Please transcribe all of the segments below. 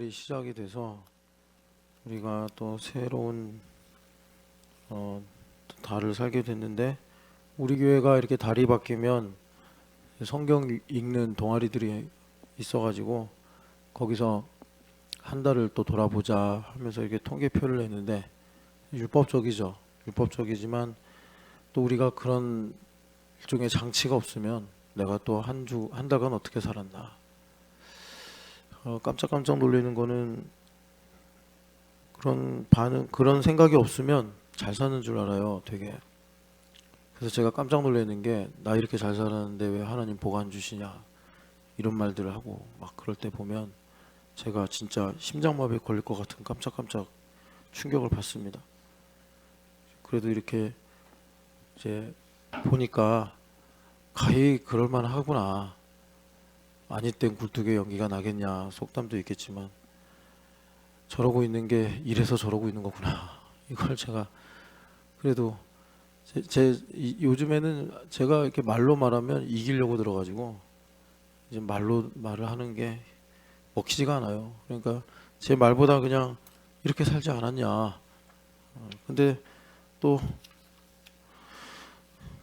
6월이 시작이 돼서 우리가 또 새로운 또 달을 살게 됐는데, 우리 교회가 이렇게 달이 바뀌면 성경 읽는 동아리들이 있어가지고 거기서 한 달을 또 돌아보자 하면서 이렇게 통계표를 냈는데, 율법적이죠. 율법적이지만 또 우리가 그런 일종의 장치가 없으면 내가 또 한 달간 어떻게 살았나, 깜짝깜짝 놀라는 거는 그런 생각이 없으면 잘 사는 줄 알아요, 되게. 그래서 제가 깜짝 놀라는 게, 나 이렇게 잘 살았는데 왜 하나님 복 안 주시냐, 이런 말들을 하고 막 그럴 때 보면 제가 진짜 심장마비에 걸릴 것 같은 깜짝깜짝 충격을 받습니다. 그래도 이렇게 이제 보니까 가히 그럴만 하구나, 아니 땐 굴뚝에 연기가 나겠냐 속담도 있겠지만, 저러고 있는 게 이래서 저러고 있는 거구나, 이걸 제가 그래도 요즘에는 제가 이렇게 말로 말하면 이기려고 들어가지고 이제 말을 하는 게 먹히지가 않아요. 그러니까 제 말보다 그냥 이렇게 살지 않았냐. 근데 또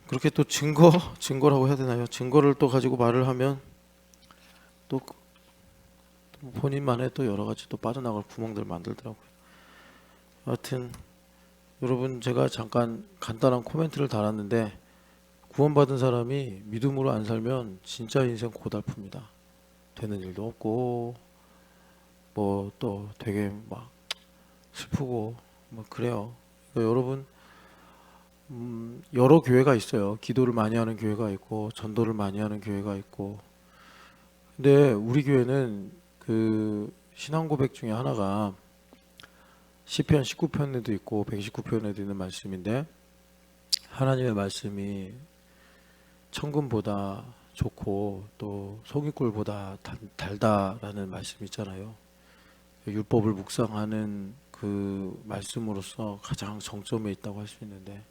그렇게 또 증거라고 해야 되나요? 증거를 또 가지고 말을 하면 또 본인만의 또 여러 가지 또 빠져나갈 구멍들 만들더라고요. 하여튼 여러분, 제가 잠깐 간단한 코멘트를 달았는데, 구원받은 사람이 믿음으로 안 살면 진짜 인생 고달픕니다. 되는 일도 없고 뭐 또 되게 막 슬프고 뭐 그래요. 그러니까 여러분, 여러 교회가 있어요. 기도를 많이 하는 교회가 있고 전도를 많이 하는 교회가 있고. 근데 우리 교회는 그 신앙 고백 중에 하나가 시편 19편에도 있고 119편에도 있는 말씀인데, 하나님의 말씀이 천금보다 좋고 또 송이꿀보다 달다라는 말씀이 있잖아요. 율법을 묵상하는 그 말씀으로서 가장 정점에 있다고 할 수 있는데,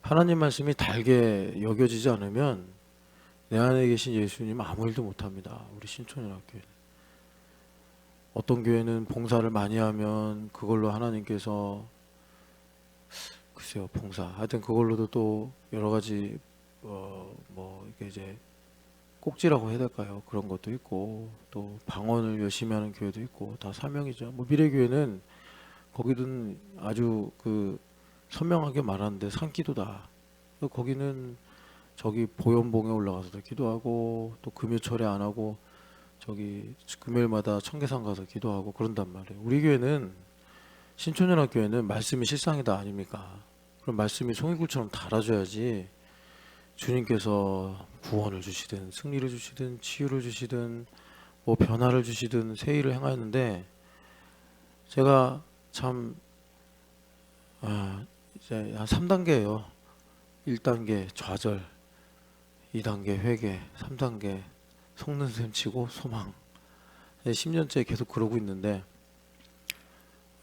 하나님 말씀이 달게 여겨지지 않으면 내 안에 계신 예수님 아무 일도 못합니다. 우리 신촌연합교회는. 어떤 교회는 봉사를 많이 하면 그걸로 하나님께서, 글쎄요, 봉사 하여튼 그걸로도 또 여러 가지 뭐 이게 이제 꼭지라고 해야 될까요? 그런 것도 있고, 또 방언을 열심히 하는 교회도 있고, 다 사명이죠. 뭐 미래교회는 거기든 아주 그 선명하게 말하는데 산기도다. 거기는 저기 보현봉에 올라가서도 기도하고, 또 금요철에 안 하고 저기 금요일마다 청계산 가서 기도하고 그런단 말이에요. 우리 교회는, 신촌연합교회는 말씀이 실상이다 아닙니까? 그럼 말씀이 송이굴처럼 달아줘야지 주님께서 구원을 주시든 승리를 주시든 치유를 주시든 뭐 변화를 주시든 새 일을 행하였는데, 제가 참 이제 한 3단계예요. 1단계 좌절, 2단계 회개, 3단계 속는 셈 치고 소망. 10년째 계속 그러고 있는데,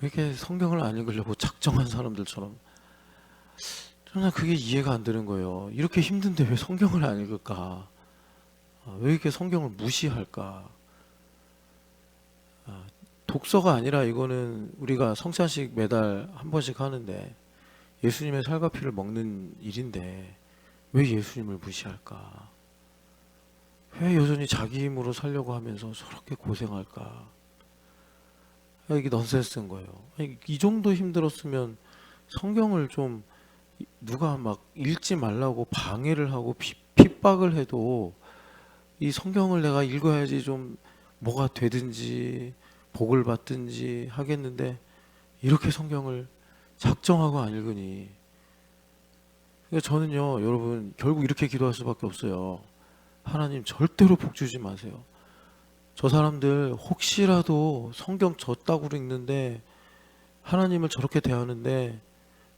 왜 이렇게 성경을 안 읽으려고 작정한 사람들처럼, 저는 그게 이해가 안 되는 거예요. 이렇게 힘든데 왜 성경을 안 읽을까? 왜 이렇게 성경을 무시할까? 독서가 아니라 이거는 우리가 성찬식 매달 한 번씩 하는데 예수님의 살과 피를 먹는 일인데 왜 예수님을 무시할까? 왜 여전히 자기 힘으로 살려고 하면서 저렇게 고생할까? 이게 넌센스인 거예요. 이 정도 힘들었으면 성경을 좀, 누가 막 읽지 말라고 방해를 하고 핍박을 해도 이 성경을 내가 읽어야지 좀 뭐가 되든지 복을 받든지 하겠는데, 이렇게 성경을 작정하고 안 읽으니. 그러니까 저는요, 여러분, 결국 이렇게 기도할 수밖에 없어요. 하나님, 절대로 복 주지 마세요. 저 사람들 혹시라도 성경 저따구로 읽는데 하나님을 저렇게 대하는데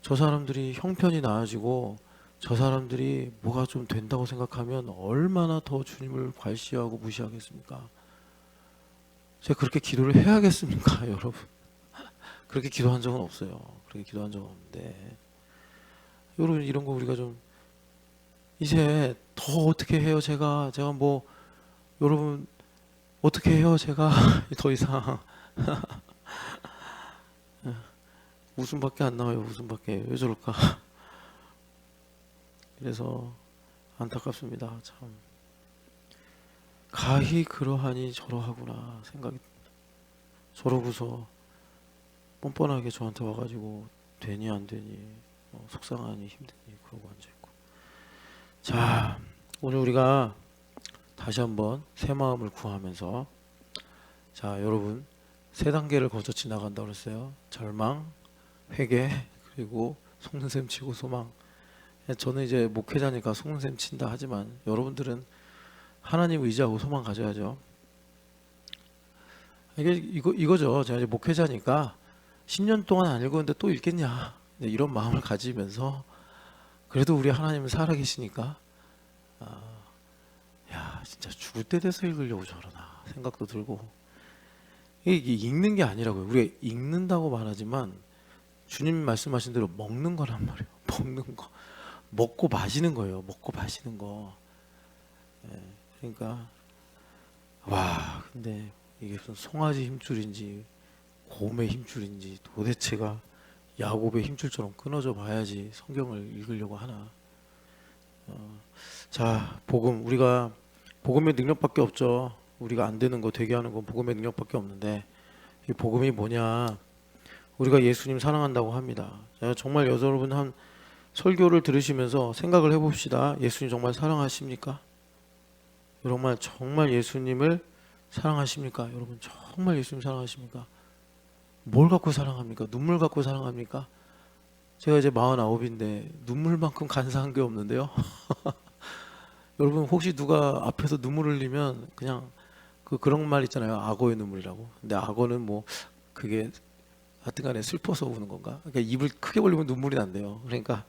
저 사람들이 형편이 나아지고 저 사람들이 뭐가 좀 된다고 생각하면 얼마나 더 주님을 괄시하고 무시하겠습니까? 제가 그렇게 기도를 해야겠습니까, 여러분? 그렇게 기도한 적은 없어요. 그렇게 기도한 적은 없는데, 여러분, 이런 거 우리가 좀 이제 더 어떻게 해요? 제가 뭐, 여러분, 어떻게 해요? 제가 더 이상 웃음밖에 안 나와요. 웃음밖에. 왜 저럴까? 그래서 안타깝습니다. 참 가히 그러하니 저러하구나 생각이. 저러고서 뻔뻔하게 저한테 와가지고 되니 안 되니 속상하니 힘드니 그러고 앉아있고. 자, 오늘 우리가 다시 한번 새 마음을 구하면서, 자 여러분, 세 단계를 거쳐 지나간다고 그랬어요. 절망, 회개, 그리고 속는셈 치고 소망. 저는 이제 목회자니까 속는셈 친다 하지만 여러분들은 하나님 의지하고 소망 가져야죠. 이거죠. 제가 이제 목회자니까 10년 동안 안 읽었는데 또 읽겠냐, 네, 이런 마음을 가지면서 그래도 우리 하나님은 살아계시니까, 야 진짜 죽을 때 돼서 읽으려고 저러나 생각도 들고. 이게 읽는 게 아니라고요. 우리가 읽는다고 말하지만 주님 말씀하신 대로 먹는 거란 말이에요. 먹는 거, 먹고 마시는 거예요. 먹고 마시는 거. 예, 그러니까 와, 근데 이게 무슨 송아지 힘줄인지 곰의 힘줄인지 도대체가 야곱의 힘줄처럼 끊어져 봐야지 성경을 읽으려고 하나. 자, 복음, 우리가 복음의 능력밖에 없죠. 우리가 안 되는 거 되게 하는 건 복음의 능력밖에 없는데, 이 복음이 뭐냐? 우리가 예수님 사랑한다고 합니다. 자, 정말 여러분 한 설교를 들으시면서 생각을 해봅시다. 예수님 정말 사랑하십니까? 정말 예수님을 사랑하십니까? 여러분 정말 예수님 사랑하십니까? 뭘 갖고 사랑합니까? 눈물 갖고 사랑합니까? 제가 이제 49인데 눈물만큼 간사한 게 없는데요. 여러분 혹시 누가 앞에서 눈물 흘리면 그냥 그런 말 있잖아요. 악어의 눈물이라고. 근데 악어는 뭐 그게 하여튼간에 슬퍼서 우는 건가? 그러니까 입을 크게 벌리면 눈물이 난대요. 그러니까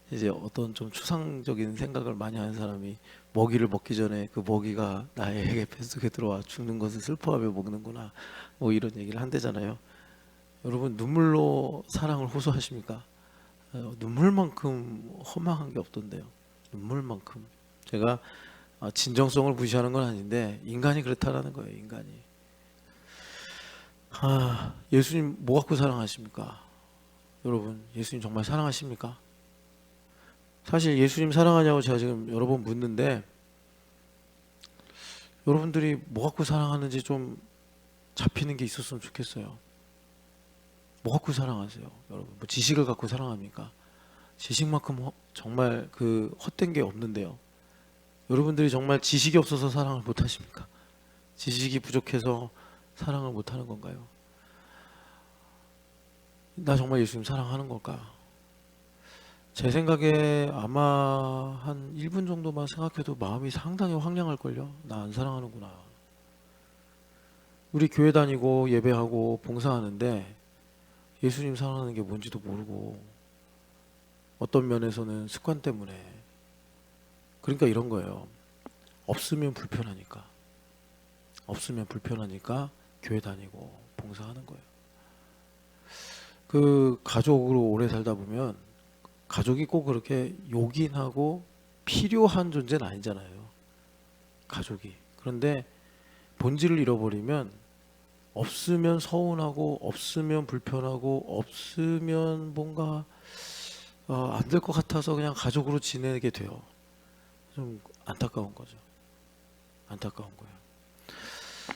이제 어떤 좀 추상적인 생각을 많이 하는 사람이 먹이를 먹기 전에 그 먹이가 나의 뱃속에 들어와 죽는 것을 슬퍼하며 먹는구나, 뭐 이런 얘기를 한대잖아요. 여러분 눈물로 사랑을 호소하십니까? 눈물만큼 허망한 게 없던데요. 눈물만큼. 제가 진정성을 무시하는 건 아닌데 인간이 그렇다라는 거예요. 인간이. 예수님 뭐 갖고 사랑하십니까? 여러분 예수님 정말 사랑하십니까? 사실 예수님 사랑하냐고 제가 지금 여러 번 묻는데, 여러분들이 뭐 갖고 사랑하는지 좀 잡히는 게 있었으면 좋겠어요. 뭐 갖고 사랑하세요? 여러분 뭐 지식을 갖고 사랑합니까? 지식만큼 정말 그 헛된 게 없는데요. 여러분들이 정말 지식이 없어서 사랑을 못 하십니까? 지식이 부족해서 사랑을 못 하는 건가요? 나 정말 예수님 사랑하는 걸까? 제 생각에 아마 한 1분 정도만 생각해도 마음이 상당히 황량할걸요. 나 안 사랑하는구나. 우리 교회 다니고 예배하고 봉사하는데 예수님 사랑하는 게 뭔지도 모르고, 어떤 면에서는 습관 때문에. 그러니까 이런 거예요. 없으면 불편하니까. 없으면 불편하니까 교회 다니고 봉사하는 거예요. 그 가족으로 오래 살다 보면 가족이 꼭 그렇게 요긴하고 필요한 존재는 아니잖아요. 가족이. 그런데 본질을 잃어버리면 없으면 서운하고 없으면 불편하고 없으면 뭔가 안 될 것 같아서 그냥 가족으로 지내게 돼요. 좀 안타까운 거죠. 안타까운 거예요.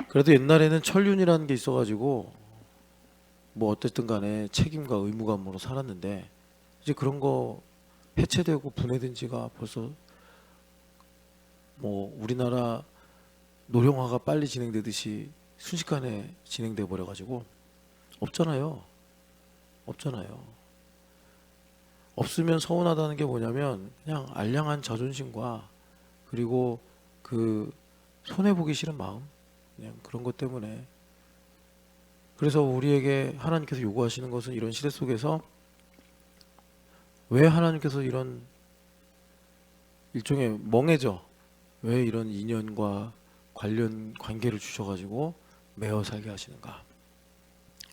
그래도 옛날에는 천륜이라는 게 있어가지고 뭐 어쨌든 간에 책임과 의무감으로 살았는데, 이제 그런 거 해체되고 분해된 지가 벌써 뭐 우리나라 노령화가 빨리 진행되듯이 순식간에 진행돼 버려가지고 없잖아요. 없잖아요. 없으면 서운하다는 게 뭐냐면 그냥 알량한 자존심과 그리고 그 손해보기 싫은 마음, 그냥 그런 것 때문에. 그래서 우리에게 하나님께서 요구하시는 것은 이런 시대 속에서 왜 하나님께서 이런 일종의 멍해져, 왜 이런 인연과 관련 관계를 주셔가지고 매어 살게 하시는가?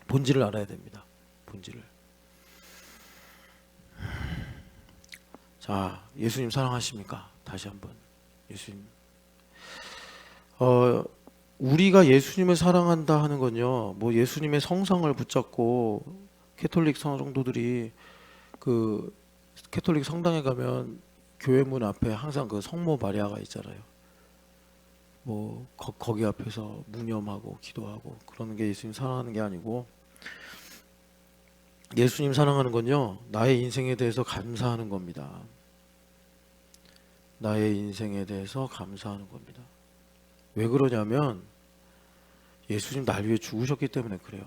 본질을 알아야 됩니다. 본질을. 자, 예수님 사랑하십니까? 다시 한번 예수님. 우리가 예수님을 사랑한다 하는 건요, 뭐 예수님의 성상을 붙잡고 캐톨릭 성도들이 그 캐톨릭 성당에 가면 교회 문 앞에 항상 그 성모 마리아가 있잖아요. 뭐 거기 앞에서 묵념하고 기도하고 그러는 게 예수님 사랑하는 게 아니고, 예수님 사랑하는 건요, 나의 인생에 대해서 감사하는 겁니다. 나의 인생에 대해서 감사하는 겁니다. 왜 그러냐면 예수님 날 위해 죽으셨기 때문에 그래요.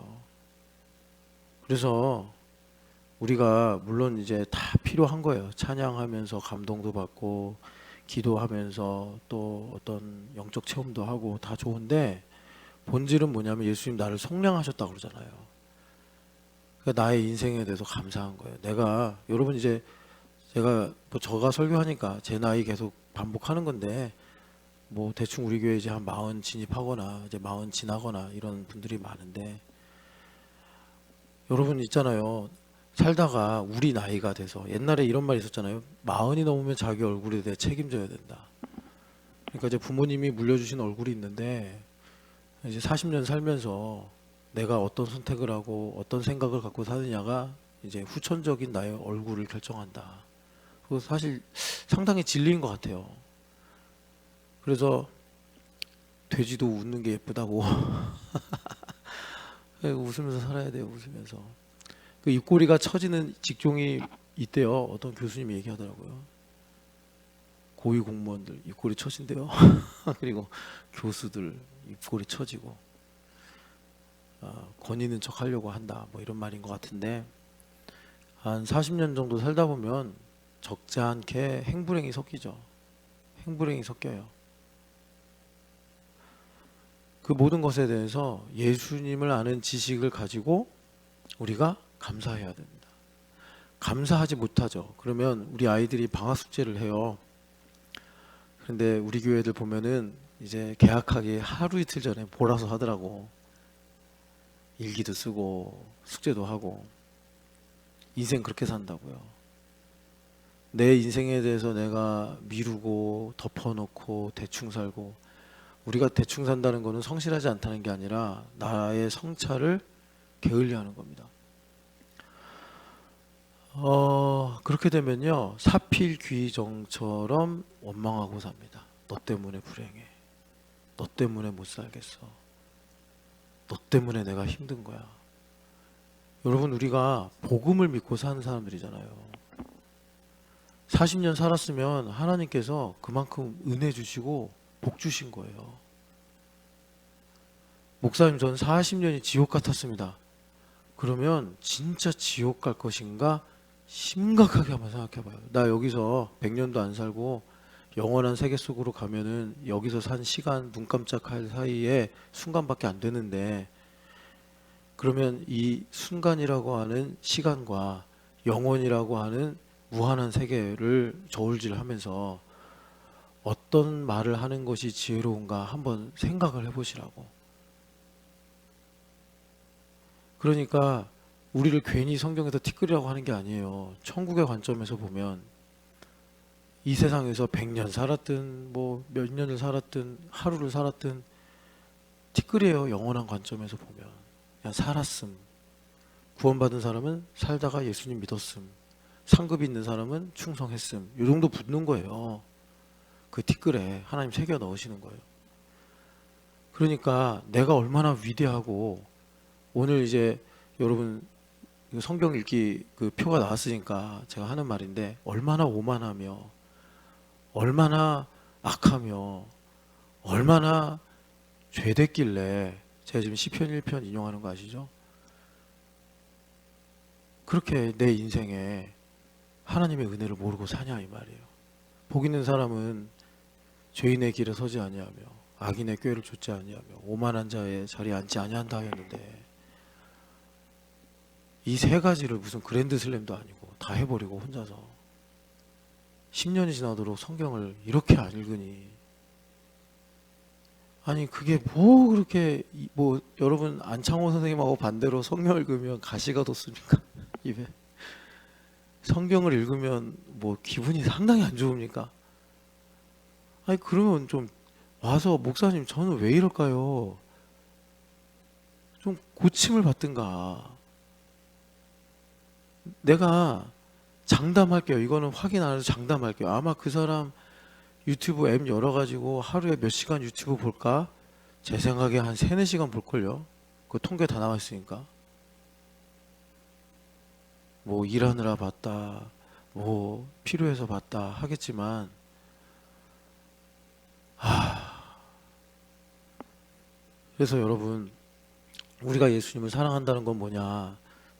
그래서 우리가 물론 이제 다 필요한 거예요. 찬양하면서 감동도 받고 기도하면서 또 어떤 영적 체험도 하고 다 좋은데, 본질은 뭐냐면 예수님 나를 속량하셨다고 그러잖아요. 그러니까 나의 인생에 대해서 감사한 거예요. 내가, 여러분 이제 제가 뭐 저가 설교하니까 제 나이 계속 반복하는 건데, 뭐 대충 우리 교회 이제 한 40 진입하거나 이제 40 지나거나 이런 분들이 많은데, 여러분 있잖아요. 살다가 우리 나이가 돼서, 옛날에 이런 말이 있었잖아요. 40이 넘으면 자기 얼굴에 대해 책임져야 된다. 그러니까 이제 부모님이 물려주신 얼굴이 있는데, 이제 40년 살면서 내가 어떤 선택을 하고 어떤 생각을 갖고 사느냐가 이제 후천적인 나의 얼굴을 결정한다. 그거 사실 상당히 진리인 것 같아요. 그래서 돼지도 웃는 게 예쁘다고 웃으면서 살아야 돼요. 웃으면서. 그 입꼬리가 처지는 직종이 있대요. 어떤 교수님이 얘기하더라고요. 고위 공무원들 입꼬리 처진대요. 그리고 교수들 입꼬리 처지고, 권위 있는 척 하려고 한다, 뭐 이런 말인 것 같은데, 한 40년 정도 살다 보면 적지 않게 행불행이 섞이죠. 행불행이 섞여요. 그 모든 것에 대해서 예수님을 아는 지식을 가지고 우리가 감사해야 됩니다. 감사하지 못하죠. 그러면 우리 아이들이 방학 숙제를 해요. 그런데 우리 교회들 보면은 이제 개학하기 하루 이틀 전에 몰아서 하더라고. 일기도 쓰고 숙제도 하고. 인생 그렇게 산다고요. 내 인생에 대해서 내가 미루고 덮어놓고 대충 살고, 우리가 대충 산다는 것은 성실하지 않다는 게 아니라 나의 성찰을 게을리하는 겁니다. 그렇게 되면요, 사필귀정처럼 원망하고 삽니다. 너 때문에 불행해. 너 때문에 못 살겠어. 너 때문에 내가 힘든 거야. 여러분, 우리가 복음을 믿고 사는 사람들이잖아요. 40년 살았으면 하나님께서 그만큼 은혜 주시고 복 주신 거예요. 목사님, 전 40년이 지옥 같았습니다. 그러면 진짜 지옥 갈 것인가 심각하게 한번 생각해 봐요. 나 여기서 100년도 안 살고 영원한 세계 속으로 가면은 여기서 산 시간 눈 깜짝할 사이에 순간밖에 안 되는데, 그러면 이 순간이라고 하는 시간과 영원이라고 하는 무한한 세계를 저울질하면서 어떤 말을 하는 것이 지혜로운가 한번 생각을 해보시라고. 그러니까 우리를 괜히 성경에서 티끌이라고 하는 게 아니에요. 천국의 관점에서 보면 이 세상에서 100년 살았든 뭐 몇 년을 살았든 하루를 살았든 티끌이에요. 영원한 관점에서 보면 그냥 살았음. 구원받은 사람은 살다가 예수님 믿었음. 상급 있는 사람은 충성했음. 이 정도 붙는 거예요. 그 티끌에 하나님 새겨 넣으시는 거예요. 그러니까 내가 얼마나 위대하고, 오늘 이제 여러분 성경 읽기 그 표가 나왔으니까 제가 하는 말인데, 얼마나 오만하며 얼마나 악하며 얼마나 죄됐길래, 제가 지금 시편 1편 인용하는 거 아시죠? 그렇게 내 인생에 하나님의 은혜를 모르고 사냐 이 말이에요. 복 있는 사람은 죄인의 길에 서지 아니하며 악인의 꾀를 좇지 아니하며 오만한 자의 자리에 앉지 아니한다 하였는데, 이 세 가지를 무슨 그랜드 슬램도 아니고 다 해버리고 혼자서 10년이 지나도록 성경을 이렇게 안 읽으니, 아니 그게 뭐 그렇게 뭐 여러분 안창호 선생님하고 반대로 성경 읽으면 가시가 돋습니까? 입에. 성경을 읽으면 뭐 기분이 상당히 안 좋습니까? 아니 그러면 좀 와서 목사님 저는 왜 이럴까요? 좀 고침을 받든가. 내가 장담할게요. 이거는 확인 안 해서 장담할게요. 아마 그 사람 유튜브 앱 열어가지고 하루에 몇 시간 유튜브 볼까? 제 생각에 한 3, 4시간 볼걸요. 그 통계 다 나와 있으니까. 뭐 일하느라 봤다, 뭐 필요해서 봤다 하겠지만, 그래서 여러분, 우리가 예수님을 사랑한다는 건 뭐냐?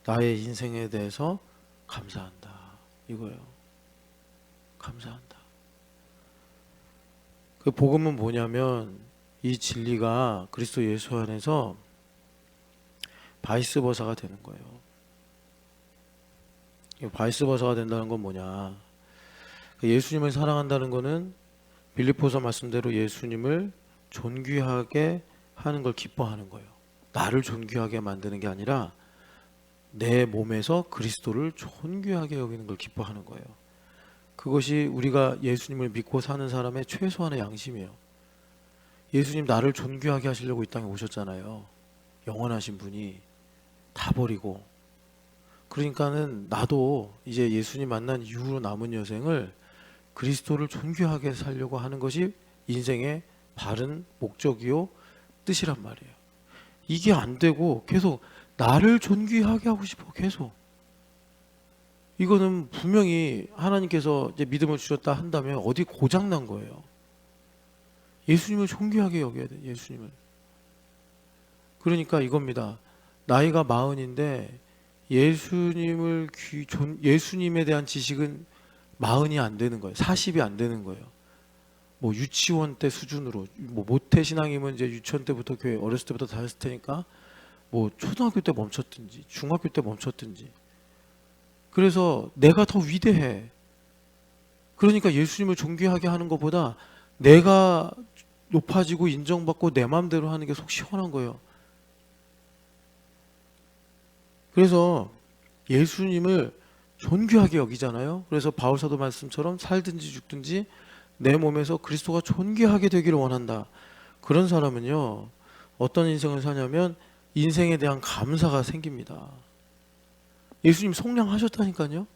나의 인생에 대해서 감사한다. 이거예요. 감사한다. 그 복음은 뭐냐면 이 진리가 그리스도 예수 안에서 바이스 버사가 되는 거예요. 이 바이스 버사가 된다는 건 뭐냐? 예수님을 사랑한다는 거는 빌립보서 말씀대로 예수님을 존귀하게 하는 걸 기뻐하는 거예요. 나를 존귀하게 만드는 게 아니라 내 몸에서 그리스도를 존귀하게 여기는 걸 기뻐하는 거예요. 그것이 우리가 예수님을 믿고 사는 사람의 최소한의 양심이에요. 예수님 나를 존귀하게 하시려고 이 땅에 오셨잖아요. 영원하신 분이 다 버리고. 그러니까는 나도 이제 예수님 만난 이후로 남은 여생을 그리스도를 존귀하게 살려고 하는 것이 인생의 바른 목적이요 뜻이란 말이에요. 이게 안 되고 계속 나를 존귀하게 하고 싶어. 계속. 이거는 분명히 하나님께서 이제 믿음을 주셨다 한다면 어디 고장난 거예요. 예수님을 존귀하게 여겨야 돼. 예수님을. 그러니까 이겁니다. 나이가 40인데 예수님에 대한 지식은 40이 안 되는 거예요. 40이 안 되는 거예요. 뭐 유치원 때 수준으로, 뭐 모태 신앙이면 이제 유치원 때부터 교회 어렸을 때부터 다녔을 테니까 뭐 초등학교 때 멈췄든지 중학교 때 멈췄든지. 그래서 내가 더 위대해. 그러니까 예수님을 존귀하게 하는 것보다 내가 높아지고 인정받고 내 마음대로 하는 게 속 시원한 거예요. 그래서 예수님을 존귀하게 여기잖아요. 그래서 바울사도 말씀처럼 살든지 죽든지 내 몸에서 그리스도가 존귀하게 되기를 원한다. 그런 사람은요, 어떤 인생을 사냐면 인생에 대한 감사가 생깁니다. 예수님 속량하셨다니까요.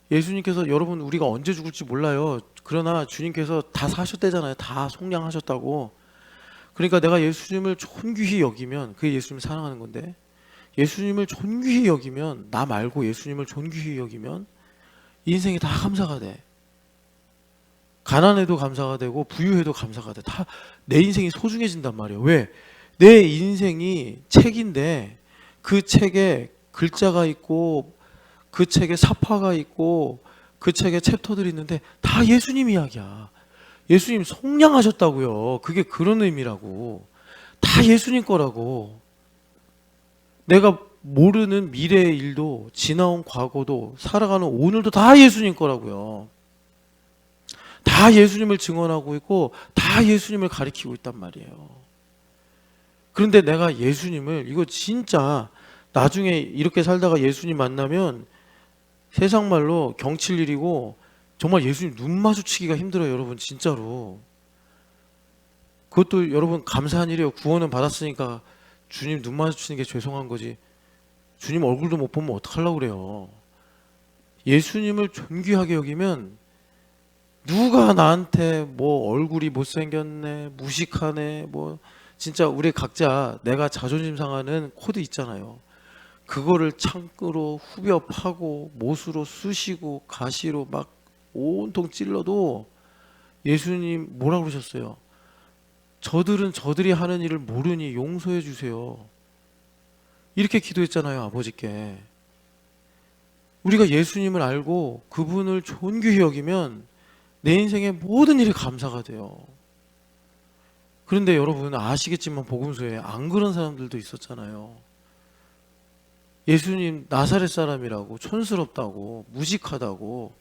예수님께서, 여러분 우리가 언제 죽을지 몰라요. 그러나 주님께서 다 사셨대잖아요. 다 속량하셨다고. 그러니까 내가 예수님을 존귀히 여기면 그게 예수님을 사랑하는 건데, 예수님을 존귀히 여기면, 나 말고 예수님을 존귀히 여기면 인생이 다 감사가 돼. 가난해도 감사가 되고 부유해도 감사가 돼. 다 내 인생이 소중해진단 말이에요. 왜? 내 인생이 책인데 그 책에 글자가 있고 그 책에 사파가 있고 그 책에 챕터들이 있는데 다 예수님 이야기야. 예수님 속량하셨다고요. 그게 그런 의미라고. 다 예수님 거라고. 내가 모르는 미래의 일도, 지나온 과거도, 살아가는 오늘도 다 예수님 거라고요. 다 예수님을 증언하고 있고 다 예수님을 가리키고 있단 말이에요. 그런데 내가 예수님을, 이거 진짜 나중에 이렇게 살다가 예수님 만나면 세상 말로 경칠 일이고 정말 예수님 눈 마주치기가 힘들어요. 여러분 진짜로. 그것도 여러분 감사한 일이에요. 구원은 받았으니까 주님 눈 마주치는 게 죄송한 거지. 주님 얼굴도 못 보면 어떡하려고 그래요. 예수님을 존귀하게 여기면 누가 나한테 뭐 얼굴이 못생겼네, 무식하네, 뭐 진짜 우리 각자 내가 자존심 상하는 코드 있잖아요. 그거를 창으로 후벼 파고 못으로 쑤시고 가시로 막 온통 찔러도 예수님 뭐라 그러셨어요? 저들은 저들이 하는 일을 모르니 용서해 주세요. 이렇게 기도했잖아요, 아버지께. 우리가 예수님을 알고 그분을 존귀히 여기면 내 인생의 모든 일이 감사가 돼요. 그런데 여러분 아시겠지만 복음서에 안 그런 사람들도 있었잖아요. 예수님 나사렛 사람이라고, 촌스럽다고, 무식하다고.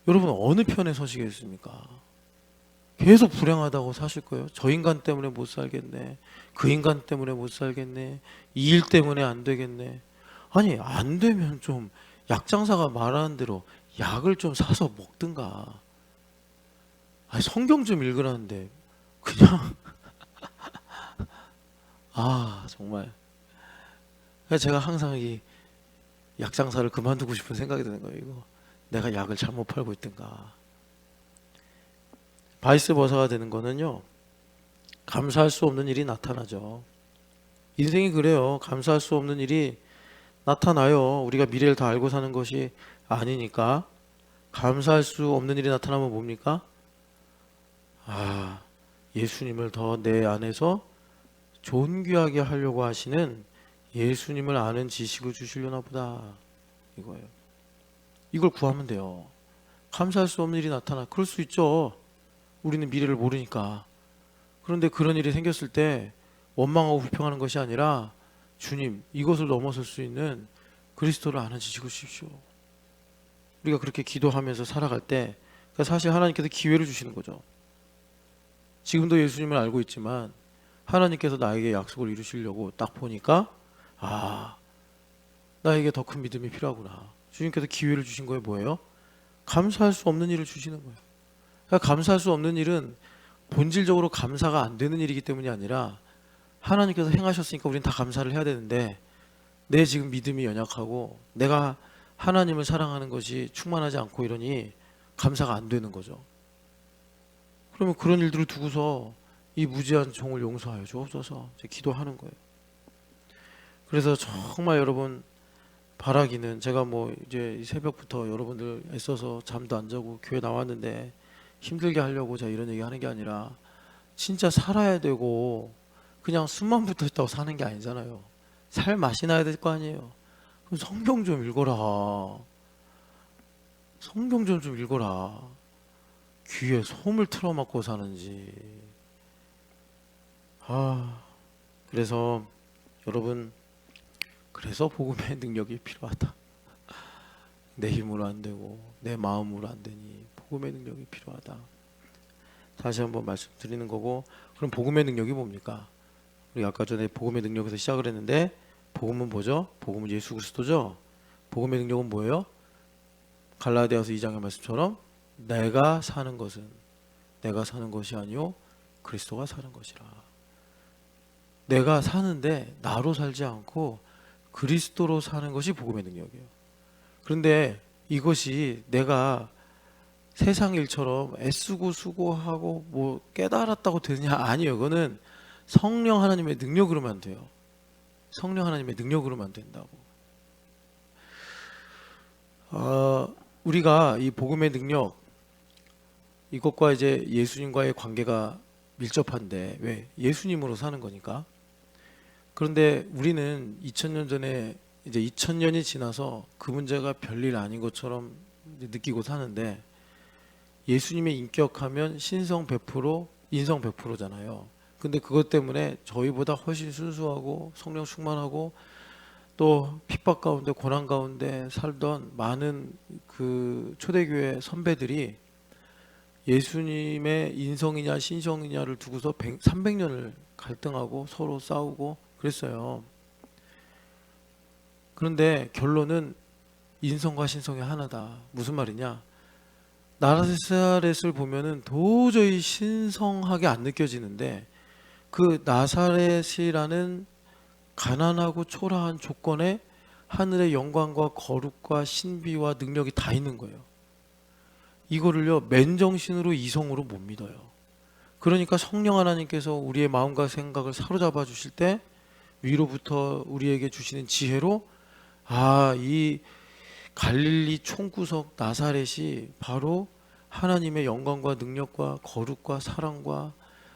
여러분 어느 편에 서시겠습니까? 계속 불행하다고 사실 거예요. 저 인간 때문에 못 살겠네, 그 인간 때문에 못 살겠네, 이 일 때문에 안 되겠네. 아니 안 되면 좀 약장사가 말하는 대로 약을 좀 사서 먹든가. 아니, 성경 좀 읽으라는데 그냥 정말 제가 항상 이 약장사를 그만두고 싶은 생각이 드는 거예요. 이거 내가 약을 잘못 팔고 있던가. 바이스 버사가 되는 거는요, 감사할 수 없는 일이 나타나죠. 인생이 그래요. 감사할 수 없는 일이 나타나요. 우리가 미래를 다 알고 사는 것이 아니니까. 감사할 수 없는 일이 나타나면 뭡니까? 예수님을 더 내 안에서 존귀하게 하려고 하시는 예수님을 아는 지식을 주시려나 보다, 이거예요. 이걸 구하면 돼요. 감사할 수 없는 일이 나타나. 그럴 수 있죠. 우리는 미래를 모르니까. 그런데 그런 일이 생겼을 때 원망하고 불평하는 것이 아니라, 주님, 이것을 넘어설 수 있는 그리스도를 아는 지식을 주십시오. 우리가 그렇게 기도하면서 살아갈 때 사실 하나님께서 기회를 주시는 거죠. 지금도 예수님을 알고 있지만 하나님께서 나에게 약속을 이루시려고 딱 보니까 나에게 더 큰 믿음이 필요하구나. 주님께서 기회를 주신 거예요. 뭐예요? 감사할 수 없는 일을 주시는 거예요. 그러니까 감사할 수 없는 일은 본질적으로 감사가 안 되는 일이기 때문이 아니라, 하나님께서 행하셨으니까 우리는 다 감사를 해야 되는데, 내 지금 믿음이 연약하고 내가 하나님을 사랑하는 것이 충만하지 않고 이러니 감사가 안 되는 거죠. 그러면 그런 일들을 두고서 이 무지한 종을 용서하여 주옵소서 기도하는 거예요. 그래서 정말 여러분, 바라기는, 제가 이제 새벽부터 여러분들 애써서 잠도 안 자고 교회 나왔는데 힘들게 하려고 제가 이런 얘기 하는 게 아니라, 진짜 살아야 되고 그냥 숨만 붙어 있다고 사는 게 아니잖아요. 살 맛이 나야 될 거 아니에요. 그럼 성경 좀 읽어라. 성경 좀 읽어라. 귀에 솜을 틀어막고 사는지. 그래서 여러분, 그래서 복음의 능력이 필요하다. 내 힘으로 안 되고 내 마음으로 안 되니 복음의 능력이 필요하다. 다시 한번 말씀드리는 거고, 그럼 복음의 능력이 뭡니까? 우리 아까 전에 복음의 능력에서 시작을 했는데, 복음은 뭐죠? 복음은 예수 그리스도죠. 복음의 능력은 뭐예요? 갈라디아서 2장의 말씀처럼 내가 사는 것은 내가 사는 것이 아니요 그리스도가 사는 것이라. 내가 사는데 나로 살지 않고 그리스도로 사는 것이 복음의 능력이에요. 그런데 이것이 내가 세상 일처럼 애쓰고 수고하고 깨달았다고 되느냐? 아니에요. 그거는 성령 하나님의 능력으로만 돼요. 성령 하나님의 능력으로만 된다고. 우리가 이 복음의 능력, 이것과 이제 예수님과의 관계가 밀접한데, 왜? 예수님으로 사는 거니까. 그런데 우리는 2000년 전에 이제 2000년이 지나서 그 문제가 별일 아닌 것처럼 느끼고 사는데, 예수님의 인격하면 신성 100%, 인성 100%잖아요. 근데 그것 때문에 저희보다 훨씬 순수하고 성령 충만하고 또 핍박 가운데 고난 가운데 살던 많은 그 초대교회 선배들이 예수님의 인성이냐 신성이냐를 두고서 300년을 갈등하고 서로 싸우고 그랬어요. 그런데 결론은 인성과 신성이 하나다. 무슨 말이냐? 나사렛을 보면은 도저히 신성하게 안 느껴지는데, 그 나사렛이라는 가난하고 초라한 조건에 하늘의 영광과 거룩과 신비와 능력이 다 있는 거예요. 이거를요, 맨정신으로 이성으로 못 믿어요. 그러니까 성령 하나님께서 우리의 마음과 생각을 사로잡아 주실 때 위로부터 우리에게 주시는 지혜로, 이 갈릴리 총구석 나사렛이 바로 하나님의 영광과 능력과 거룩과 사랑과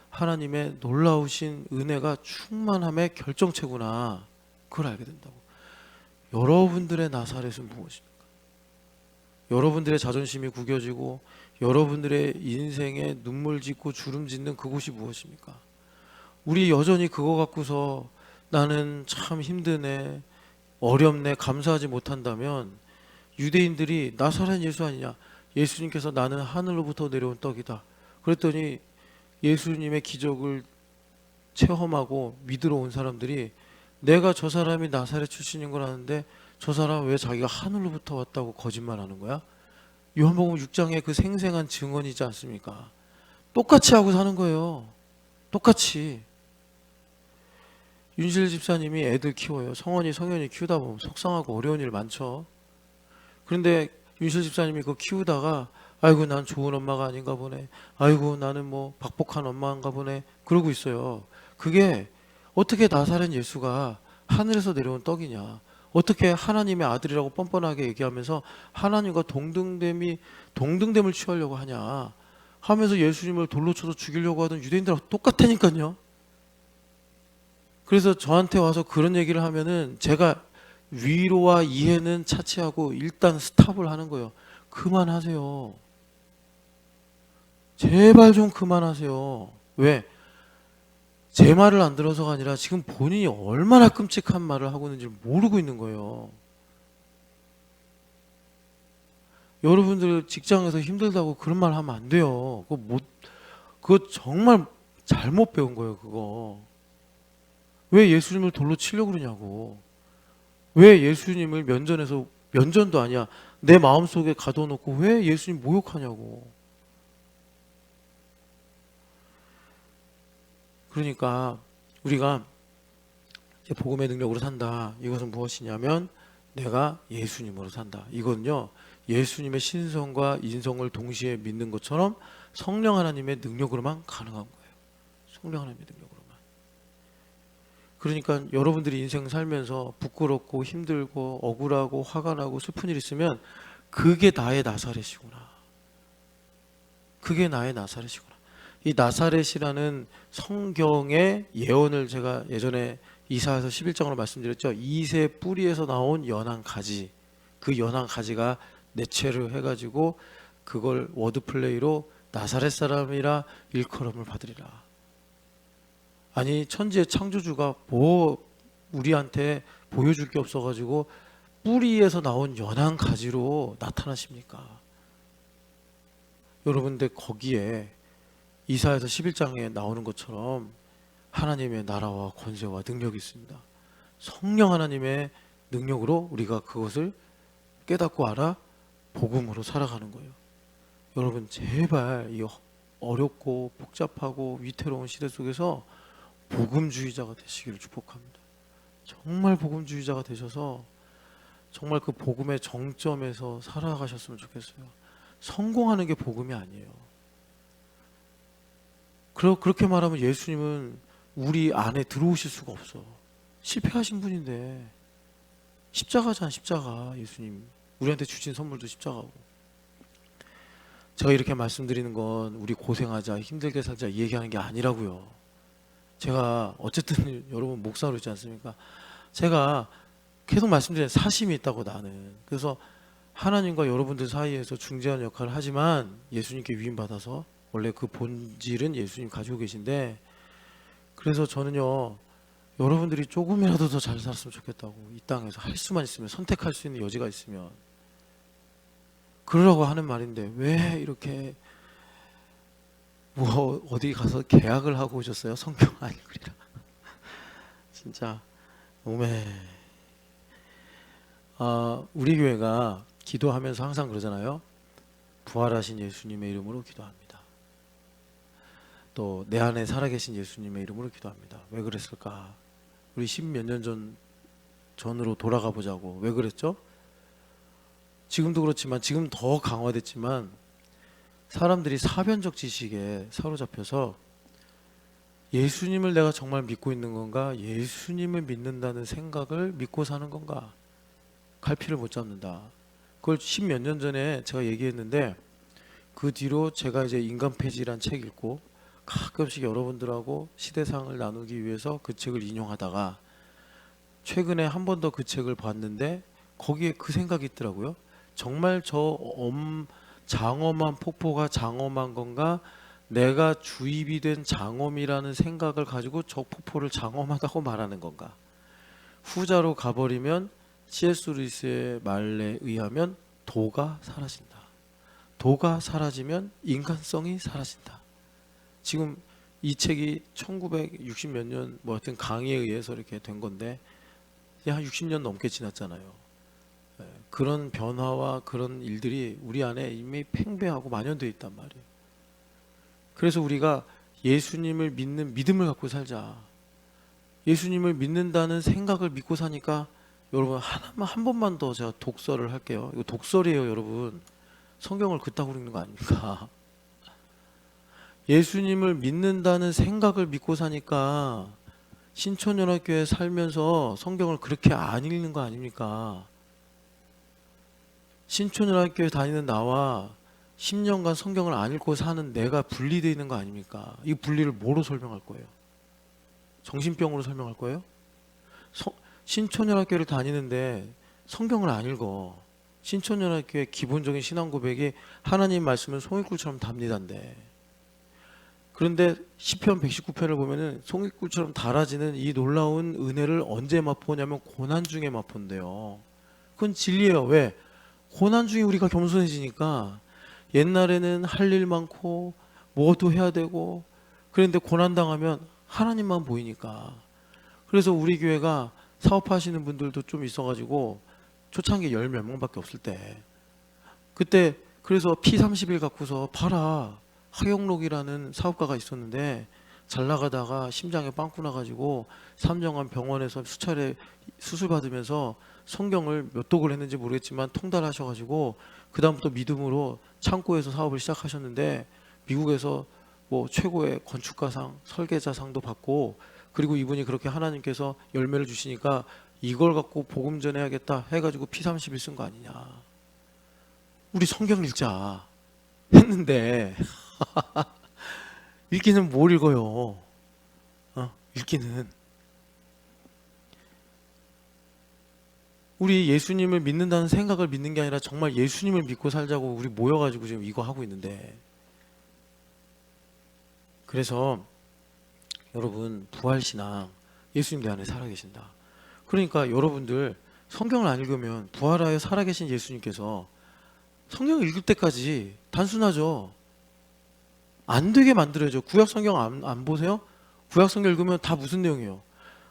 하나님의 놀라우신 은혜가 충만함의 결정체구나. 그걸 알게 된다고. 여러분들의 나사렛은 무엇입니까? 여러분들의 자존심이 구겨지고 여러분들의 인생에 눈물 짓고 주름 짓는 그곳이 무엇입니까? 우리 여전히 그거 갖고서 나는 참 힘드네, 어렵네, 감사하지 못한다면, 유대인들이 나사렛 예수 아니냐? 예수님께서 나는 하늘로부터 내려온 떡이다. 그랬더니 예수님의 기적을 체험하고 믿으러 온 사람들이, 내가 저 사람이 나사렛 출신인 걸 아는데 저 사람 왜 자기가 하늘로부터 왔다고 거짓말하는 거야? 요한복음 6장의 그 생생한 증언이지 않습니까? 똑같이 하고 사는 거예요. 똑같이. 윤실 집사님이 애들 키워요. 성원이 성현이 키우다 보면 속상하고 어려운 일 많죠. 그런데 윤실 집사님이 그거 키우다가 아이고 난 좋은 엄마가 아닌가 보네. 아이고 나는 뭐 박복한 엄마인가 보네. 그러고 있어요. 그게 어떻게 나사렛 예수가 하늘에서 내려온 떡이냐. 어떻게 하나님의 아들이라고 뻔뻔하게 얘기하면서 하나님과 동등됨을 취하려고 하냐 하면서 예수님을 돌로 쳐서 죽이려고 하던 유대인들하고 똑같다니까요. 그래서 저한테 와서 그런 얘기를 하면은 제가 위로와 이해는 차치하고 일단 스탑을 하는 거예요. 그만하세요. 제발 좀 그만하세요. 왜? 제 말을 안 들어서가 아니라 지금 본인이 얼마나 끔찍한 말을 하고 있는지 모르고 있는 거예요. 여러분들 직장에서 힘들다고 그런 말 하면 안 돼요. 그거 정말 잘못 배운 거예요, 그거. 왜 예수님을 돌로 치려고 그러냐고. 왜 예수님을 면전도 아니야. 내 마음속에 가둬놓고 왜 예수님 모욕하냐고. 그러니까 우리가 이제 복음의 능력으로 산다. 이것은 무엇이냐면 내가 예수님으로 산다. 이거는요. 예수님의 신성과 인성을 동시에 믿는 것처럼 성령 하나님의 능력으로만 가능한 거예요. 성령 하나님의 능력으로만. 그러니까 여러분들이 인생 살면서 부끄럽고 힘들고 억울하고 화가 나고 슬픈 일 있으면 그게 나의 나사렛이구나. 그게 나의 나사렛이구나. 이 나사렛이라는 성경의 예언을 제가 예전에 이사야서 11장으로 말씀드렸죠. 이새 뿌리에서 나온 연한 가지. 그 연한 가지가 내체를 해가지고 그걸 워드플레이로 나사렛 사람이라 일컬음을 받으리라. 아니 천지의 창조주가 뭐 우리한테 보여줄 게 없어가지고 뿌리에서 나온 연한 가지로 나타나십니까? 여러분들 거기에 이사야서 11장에 나오는 것처럼 하나님의 나라와 권세와 능력이 있습니다. 성령 하나님의 능력으로 우리가 그것을 깨닫고 알아 복음으로 살아가는 거예요. 여러분 제발 이 어렵고 복잡하고 위태로운 시대 속에서 복음주의자가 되시기를 축복합니다. 정말 복음주의자가 되셔서 정말 그 복음의 정점에서 살아가셨으면 좋겠어요. 성공하는 게 복음이 아니에요. 그렇게 말하면 예수님은 우리 안에 들어오실 수가 없어. 실패하신 분인데 십자가잖아. 십자가. 예수님 우리한테 주신 선물도 십자가고. 제가 이렇게 말씀드리는 건 우리 고생하자 힘들게 살자 이 얘기하는 게 아니라고요. 제가 어쨌든 여러분 목사로 있지 않습니까? 제가 계속 말씀드린 사심이 있다고 나는. 그래서 하나님과 여러분들 사이에서 중재하는 역할을 하지만 예수님께 위임받아서 원래 그 본질은 예수님 가지고 계신데 그래서 저는요 여러분들이 조금이라도 더 잘 살았으면 좋겠다고. 이 땅에서 할 수만 있으면 선택할 수 있는 여지가 있으면 그러라고 하는 말인데 왜 이렇게 뭐 어디 가서 계약을 하고 오셨어요? 성경 안 읽으리라. 진짜 오메. 우리 교회가 기도하면서 항상 그러잖아요. 부활하신 예수님의 이름으로 기도합니다. 또 내 안에 살아계신 예수님의 이름으로 기도합니다. 왜 그랬을까? 우리 10몇 년 전으로 돌아가 보자고. 왜 그랬죠? 지금도 그렇지만 지금 더 강화됐지만 사람들이 사변적 지식에 사로잡혀서 예수님을 내가 정말 믿고 있는 건가? 예수님을 믿는다는 생각을 믿고 사는 건가? 갈피를 못 잡는다. 그걸 10몇 년 전에 제가 얘기했는데 그 뒤로 제가 이제 인간폐지란 책 읽고 가끔씩 여러분들하고 시대상을 나누기 위해서 그 책을 인용하다가 최근에 한 번 더 그 책을 봤는데 거기에 그 생각이 있더라고요. 정말 저 장엄한 폭포가 장엄한 건가? 내가 주입이 된 장엄이라는 생각을 가지고 저 폭포를 장엄하다고 말하는 건가? 후자로 가버리면 C.S. 루이스의 말에 의하면 도가 사라진다. 도가 사라지면 인간성이 사라진다. 지금 이 책이 1960 몇 년 뭐 하여튼 강의에 의해서 이렇게 된 건데 한 60년 넘게 지났잖아요. 그런 변화와 그런 일들이 우리 안에 이미 팽배하고 만연되어 있단 말이에요. 그래서 우리가 예수님을 믿는 믿음을 갖고 살자. 예수님을 믿는다는 생각을 믿고 사니까 여러분 한 번만 더 제가 독설을 할게요. 이거 독설이에요, 여러분. 성경을 그따구로 읽는 거 아닙니까? 예수님을 믿는다는 생각을 믿고 사니까 신촌연합교회 살면서 성경을 그렇게 안 읽는 거 아닙니까? 신촌연합교회 다니는 나와 10년간 성경을 안 읽고 사는 내가 분리되어 있는 거 아닙니까? 이 분리를 뭐로 설명할 거예요? 정신병으로 설명할 거예요? 신촌연합교회를 다니는데 성경을 안 읽어. 신촌연합교회 기본적인 신앙 고백이 하나님 말씀은 송이꿀처럼 답니다인데, 그런데 시편 119편을 보면은 송이꿀처럼 달아지는 이 놀라운 은혜를 언제 맛보냐면 고난 중에 맛본대요. 그건 진리예요. 왜? 고난 중에 우리가 겸손해지니까. 옛날에는 할 일 많고 뭐도 해야 되고, 그런데 고난 당하면 하나님만 보이니까. 그래서 우리 교회가 사업하시는 분들도 좀 있어가지고 초창기 10몇 명밖에 없을 때, 그때 그래서 P31 갖고서 팔아. 하경록이라는 사업가가 있었는데 잘 나가다가 심장에 빵꾸 나가지고 3년간 병원에서 수차례 수술 받으면서 성경을 몇 독을 했는지 모르겠지만 통달하셔가지고 그 다음부터 믿음으로 창고에서 사업을 시작하셨는데 미국에서 뭐 최고의 건축가상, 설계자상도 받고, 그리고 이분이 그렇게 하나님께서 열매를 주시니까 이걸 갖고 복음 전해야겠다 해가지고 P31 쓴 거 아니냐. 우리 성경을 읽자 했는데 읽기는 뭘 읽어요? 읽기는 우리 예수님을 믿는다는 생각을 믿는 게 아니라 정말 예수님을 믿고 살자고 우리 모여가지고 지금 이거 하고 있는데. 그래서 여러분, 부활신앙, 예수님 내 안에 살아계신다. 그러니까 여러분들 성경을 안 읽으면 부활하여 살아계신 예수님께서 성경을 읽을 때까지 단순하죠. 안 되게 만들어야죠. 구약 성경 안 보세요? 구약 성경 읽으면 다 무슨 내용이에요?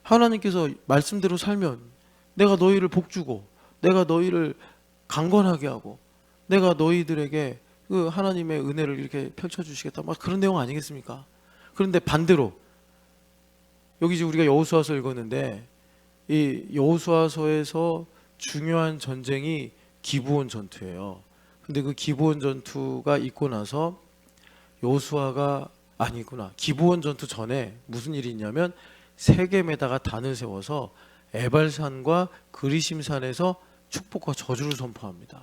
하나님께서 말씀대로 살면 내가 너희를 복주고, 내가 너희를 강건하게 하고, 내가 너희들에게 그 하나님의 은혜를 이렇게 펼쳐주시겠다, 막 그런 내용 아니겠습니까? 그런데 반대로 여기 이제 우리가 여호수아서 읽었는데, 이 여호수아서에서 중요한 전쟁이 기브온 전투예요. 근데 그 기브온 전투가 있고 나서 여호수아가 아니구나. 기브온 전투 전에 무슨 일이 있냐면 세겜에다가 단을 세워서 에발산과 그리심산에서 축복과 저주를 선포합니다.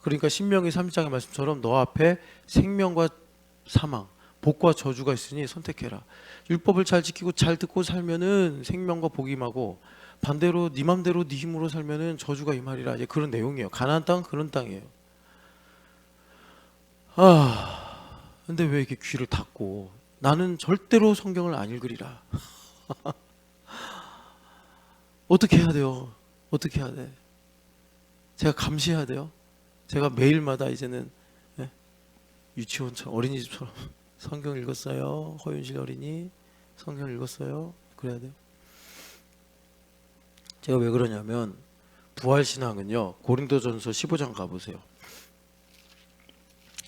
그러니까 신명기 3장의 말씀처럼 너 앞에 생명과 사망, 복과 저주가 있으니 선택해라. 율법을 잘 지키고 잘 듣고 살면은 생명과 복이 임하고, 반대로 네 맘대로 네 힘으로 살면은 저주가 임하리라. 이제 그런 내용이에요. 가나안 땅은 그런 땅이에요. 근데 왜 이렇게 귀를 닫고 나는 절대로 성경을 안 읽으리라. 어떻게 해야 돼요? 어떻게 해야 돼? 제가 감시해야 돼요? 제가 매일마다 이제는 유치원처럼, 어린이집처럼 성경 읽었어요? 허윤실 어린이 성경 읽었어요? 그래야 돼요. 제가 왜 그러냐면 부활신앙은요, 고린도전서 15장 가보세요.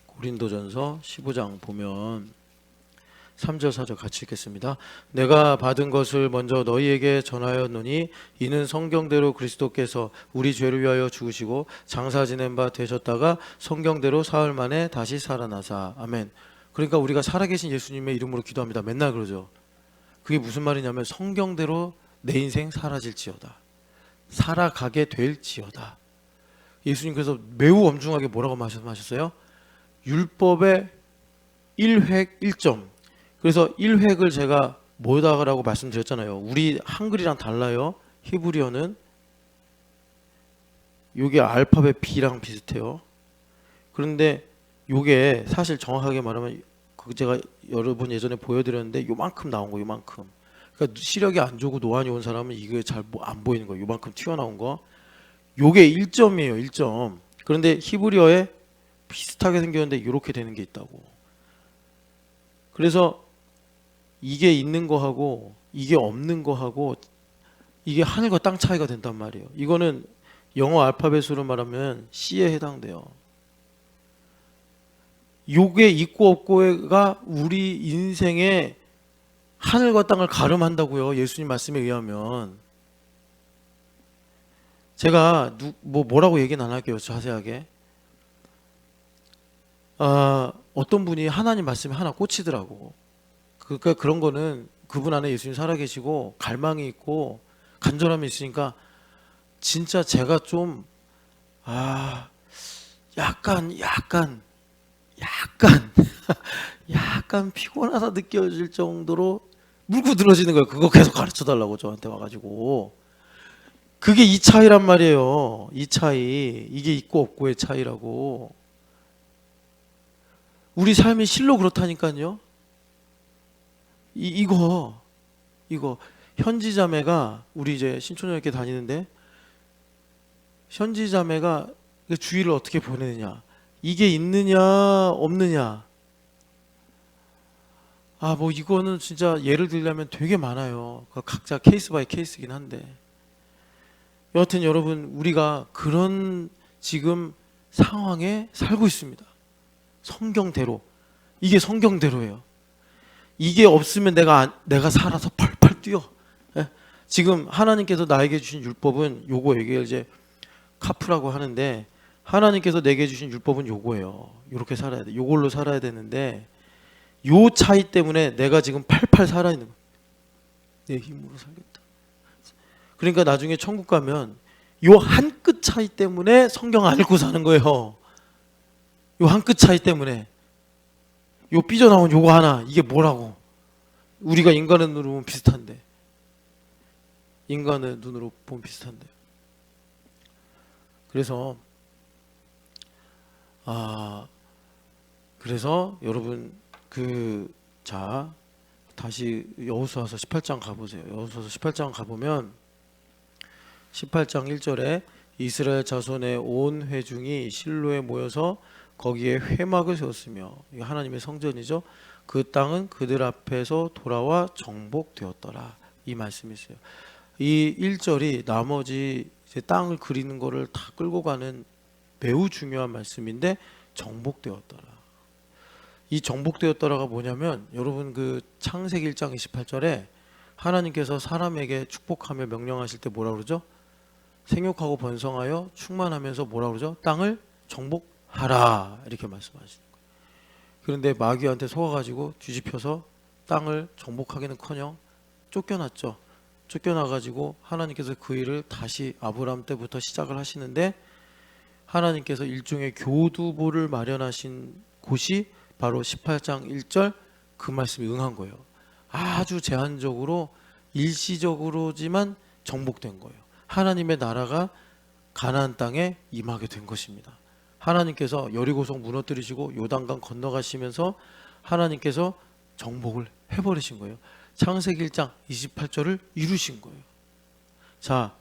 고린도전서 15장 보면 3절 4절 같이 읽겠습니다. 내가 받은 것을 먼저 너희에게 전하였노니 이는 성경대로 그리스도께서 우리 죄를 위하여 죽으시고 장사 지낸 바 되셨다가 성경대로 사흘 만에 다시 살아나사. 아멘. 그러니까 우리가 살아계신 예수님의 이름으로 기도합니다. 맨날 그러죠. 그게 무슨 말이냐면 성경대로 내 인생 사라질지어다, 살아가게 될지어다. 예수님께서 매우 엄중하게 뭐라고 말씀하셨어요? 율법의 1획 1점. 그래서 1획을 제가 뭐다라고 말씀드렸잖아요. 우리 한글이랑 달라요. 히브리어는 요게 알파벳 B랑 비슷해요. 그런데 요게 사실 정확하게 말하면 제가 여러분 예전에 보여드렸는데 요만큼 나온 거, 요만큼. 그러니까 시력이 안 좋고 노안이 온 사람은 이게 잘 안 보이는 거예요. 요만큼 튀어나온 거. 요게 1점이에요. 1점. 그런데 히브리어에 비슷하게 생겼는데 이렇게 되는 게 있다고. 그래서 이게 있는 거하고 이게 없는 거하고 이게 하늘과 땅 차이가 된단 말이에요. 이거는 영어 알파벳으로 말하면 C에 해당돼요. 요게 있고 없고가 우리 인생의 하늘과 땅을 가름한다고요. 예수님 말씀에 의하면. 제가 뭐라고 얘기는 안 할게요. 자세하게. 어떤 분이 하나님 말씀에 하나 꽂히더라고. 그러니까 그런 거는 그분 안에 예수님 살아계시고 갈망이 있고 간절함이 있으니까 진짜 제가 좀 약간 약간 피곤하다 느껴질 정도로 물고 늘어지는 거예요. 그거 계속 가르쳐 달라고 저한테 와가지고. 그게 이 차이란 말이에요. 이 차이. 이게 있고 없고의 차이라고. 우리 삶이 실로 그렇다니까요. 이거 현지자매가 우리 이제 신촌여학교 다니는데 현지자매가 주일을 어떻게 보내느냐, 이게 있느냐 없느냐. 뭐 이거는 진짜 예를 들려면 되게 많아요. 각자 케이스 바이 케이스긴 한데, 여하튼 여러분, 우리가 그런 지금 상황에 살고 있습니다. 성경대로. 이게 성경대로예요. 이게 없으면 내가 살아서 펄펄 뛰어. 예? 지금 하나님께서 나에게 주신 율법은 요거, 이게 이제 카프라고 하는데, 하나님께서 내게 주신 율법은 요거예요. 요렇게 살아야 돼. 요걸로 살아야 되는데, 요 차이 때문에 내가 지금 팔팔 살아있는 거예요. 내 힘으로 살겠다. 그러니까 나중에 천국 가면 요 한 끗 차이 때문에 성경 안 읽고 사는 거예요. 요 한 끗 차이 때문에. 요 삐져나온 요거 하나, 이게 뭐라고. 우리가 인간의 눈으로 보면 비슷한데, 인간의 눈으로 보면 비슷한데. 그래서 여러분, 다시 여호수아서 18장 가보세요. 여호수아서 18장 가보면 18장 1절에 이스라엘 자손의 온 회중이 실로에 모여서 거기에 회막을 세웠으며, 이게 하나님의 성전이죠. 그 땅은 그들 앞에서 돌아와 정복되었더라. 이 말씀이 있어요. 이 1절이 나머지 이제 땅을 그리는 거를 다 끌고 가는 매우 중요한 말씀인데, 정복되었더라. 이 정복되었더라가 뭐냐면, 여러분 창세기 1장 28절에 하나님께서 사람에게 축복하며 명령하실 때 뭐라 그러죠? 생육하고 번성하여 충만하면서 뭐라 그러죠? 땅을 정복하라, 이렇게 말씀하시는 거예요. 그런데 마귀한테 속아가지고 뒤집혀서 땅을 정복하기는커녕 쫓겨났죠. 쫓겨나가지고 하나님께서 그 일을 다시 아브라함 때부터 시작을 하시는데, 하나님께서 일종의 교두보를 마련하신 곳이 바로 18장 1절 그 말씀이 응한 거예요. 아주 제한적으로 일시적으로지만 정복된 거예요. 하나님의 나라가 가나안 땅에 임하게 된 것입니다. 하나님께서 여리고성 무너뜨리시고 요단강 건너가시면서 하나님께서 정복을 해버리신 거예요. 창세기 1장 28절을 이루신 거예요. 자,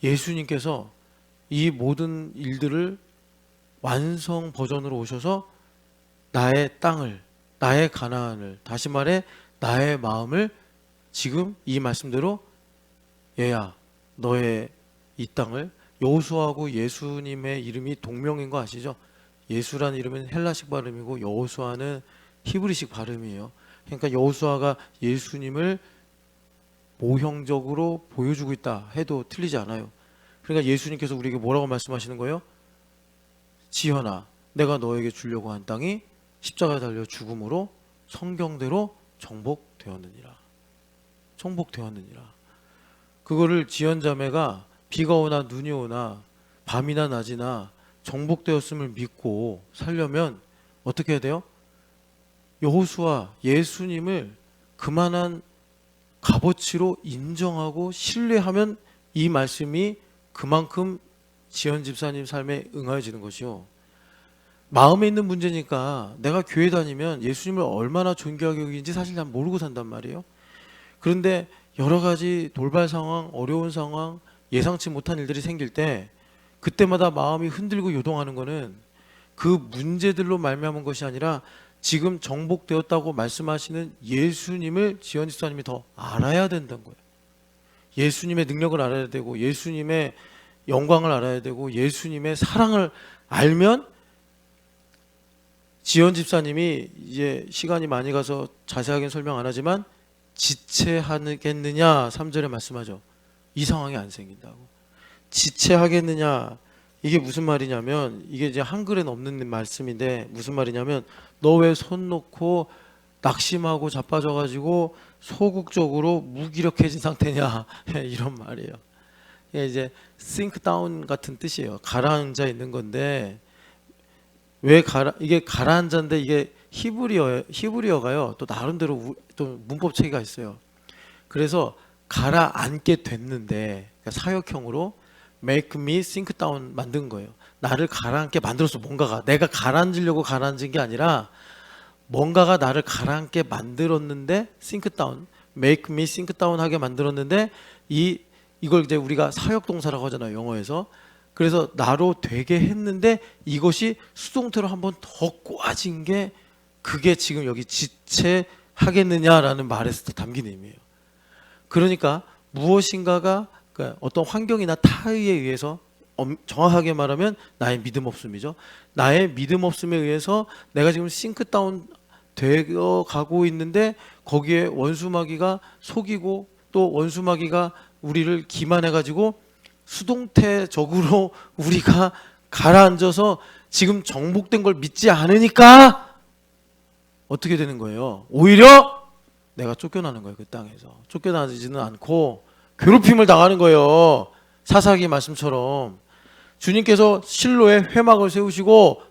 예수님께서 이 모든 일들을 완성 버전으로 오셔서 나의 땅을, 나의 가나안을, 다시 말해 나의 마음을 지금 이 말씀대로, 얘야 너의 이 땅을, 여호수아하고 예수님의 이름이 동명인 거 아시죠? 예수라는 이름은 헬라식 발음이고 여호수아는 히브리식 발음이에요. 그러니까 여호수아가 예수님을 모형적으로 보여주고 있다 해도 틀리지 않아요. 그러니까 예수님께서 우리에게 뭐라고 말씀하시는 거예요? 지현아, 내가 너에게 주려고 한 땅이 십자가에 달려 죽음으로 성경대로 정복되었느니라. 정복되었느니라. 그거를 지연자매가 비가 오나 눈이 오나 밤이나 낮이나 정복되었음을 믿고 살려면 어떻게 해야 돼요? 여호수아, 예수님을 그만한 값어치로 인정하고 신뢰하면 이 말씀이 그만큼 지연 집사님 삶에 응하여지는 것이요. 마음에 있는 문제니까 내가 교회 다니면 예수님을 얼마나 존귀하게 여기는지 사실 난 모르고 산단 말이에요. 그런데 여러 가지 돌발 상황, 어려운 상황, 예상치 못한 일들이 생길 때 그때마다 마음이 흔들고 요동하는 거는 그 문제들로 말미암은 것이 아니라 지금 정복되었다고 말씀하시는 예수님을 지연 집사님이 더 알아야 된다는 거예요. 예수님의 능력을 알아야 되고, 예수님의 영광을 알아야 되고, 예수님의 사랑을 알면 지연 집사님이 이제 시간이 많이 가서 자세하게 설명 안 하지만 지체하겠느냐 3절에 말씀하죠. 이 상황이 안 생긴다고. 지체하겠느냐 이게 무슨 말이냐면 이게 이제 한글엔 없는 말씀인데 무슨 말이냐면 너 왜 손 놓고 낙심하고 자빠져가지고 소극적으로 무기력해진 상태냐 이런 말이에요. 이게 이제 sink down 같은 뜻이에요. 가라앉아 있는 건데 왜 이게 가라앉았는데 이게 히브리어가요 또 나름대로 또 문법 체계가 있어요. 그래서 가라앉게 됐는데 그러니까 사역형으로 make me sink down 만든 거예요. 나를 가라앉게 만들어서 뭔가가 내가 가라앉으려고 가라앉은 게 아니라 뭔가가 나를 가라앉게 만들었는데 sink down, make me sink down 하게 만들었는데 이걸 이제 우리가 사역 동사라고 하잖아요 영어에서. 그래서 나로 되게 했는데 이것이 수동태로 한번 더 꼬아진 게 그게 지금 여기 지체하겠느냐라는 말에서 담긴 의미예요. 그러니까 무엇인가가 그러니까 어떤 환경이나 타의에 의해서 정확하게 말하면 나의 믿음 없음이죠. 나의 믿음 없음에 의해서 내가 지금 싱크다운 되어 가고 있는데 거기에 원수마귀가 속이고 또 원수마귀가 우리를 기만해 가지고 수동태적으로 우리가 가라앉아서 지금 정복된 걸 믿지 않으니까 어떻게 되는 거예요? 오히려 내가 쫓겨나는 거예요. 그 땅에서 쫓겨나지는 않고 괴롭힘을 당하는 거예요. 사사기 말씀처럼 주님께서 실로에 회막을 세우시고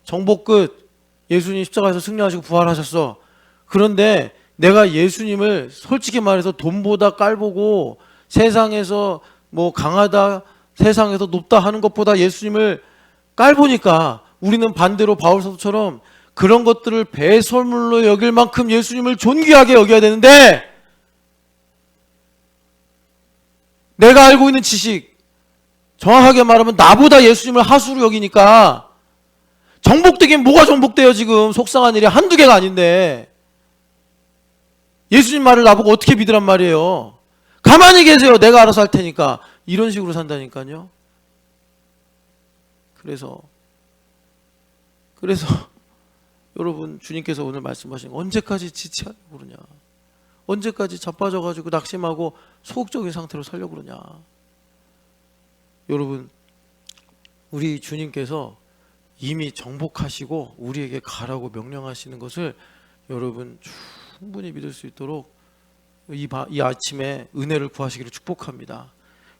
정복 끝 예수님 십자가에서 승리하시고 부활하셨어. 그런데 내가 예수님을 솔직히 말해서 돈보다 깔보고 세상에서 뭐 강하다 세상에서 높다 하는 것보다 예수님을 깔보니까 우리는 반대로 바울사도처럼 그런 것들을 배설물로 여길 만큼 예수님을 존귀하게 여겨야 되는데 내가 알고 있는 지식 정확하게 말하면 나보다 예수님을 하수로 여기니까 정복되긴 뭐가 정복돼요. 지금 속상한 일이 한두 개가 아닌데 예수님 말을 나보고 어떻게 믿으란 말이에요. 가만히 계세요. 내가 알아서 할 테니까. 이런 식으로 산다니까요. 그래서 여러분 주님께서 오늘 말씀하신 언제까지 지체하려고 그러냐. 언제까지 자빠져가지고 낙심하고 소극적인 상태로 살려고 그러냐. 여러분 우리 주님께서 이미 정복하시고 우리에게 가라고 명령하시는 것을 여러분 충분히 믿을 수 있도록 이 아침에 은혜를 구하시기를 축복합니다.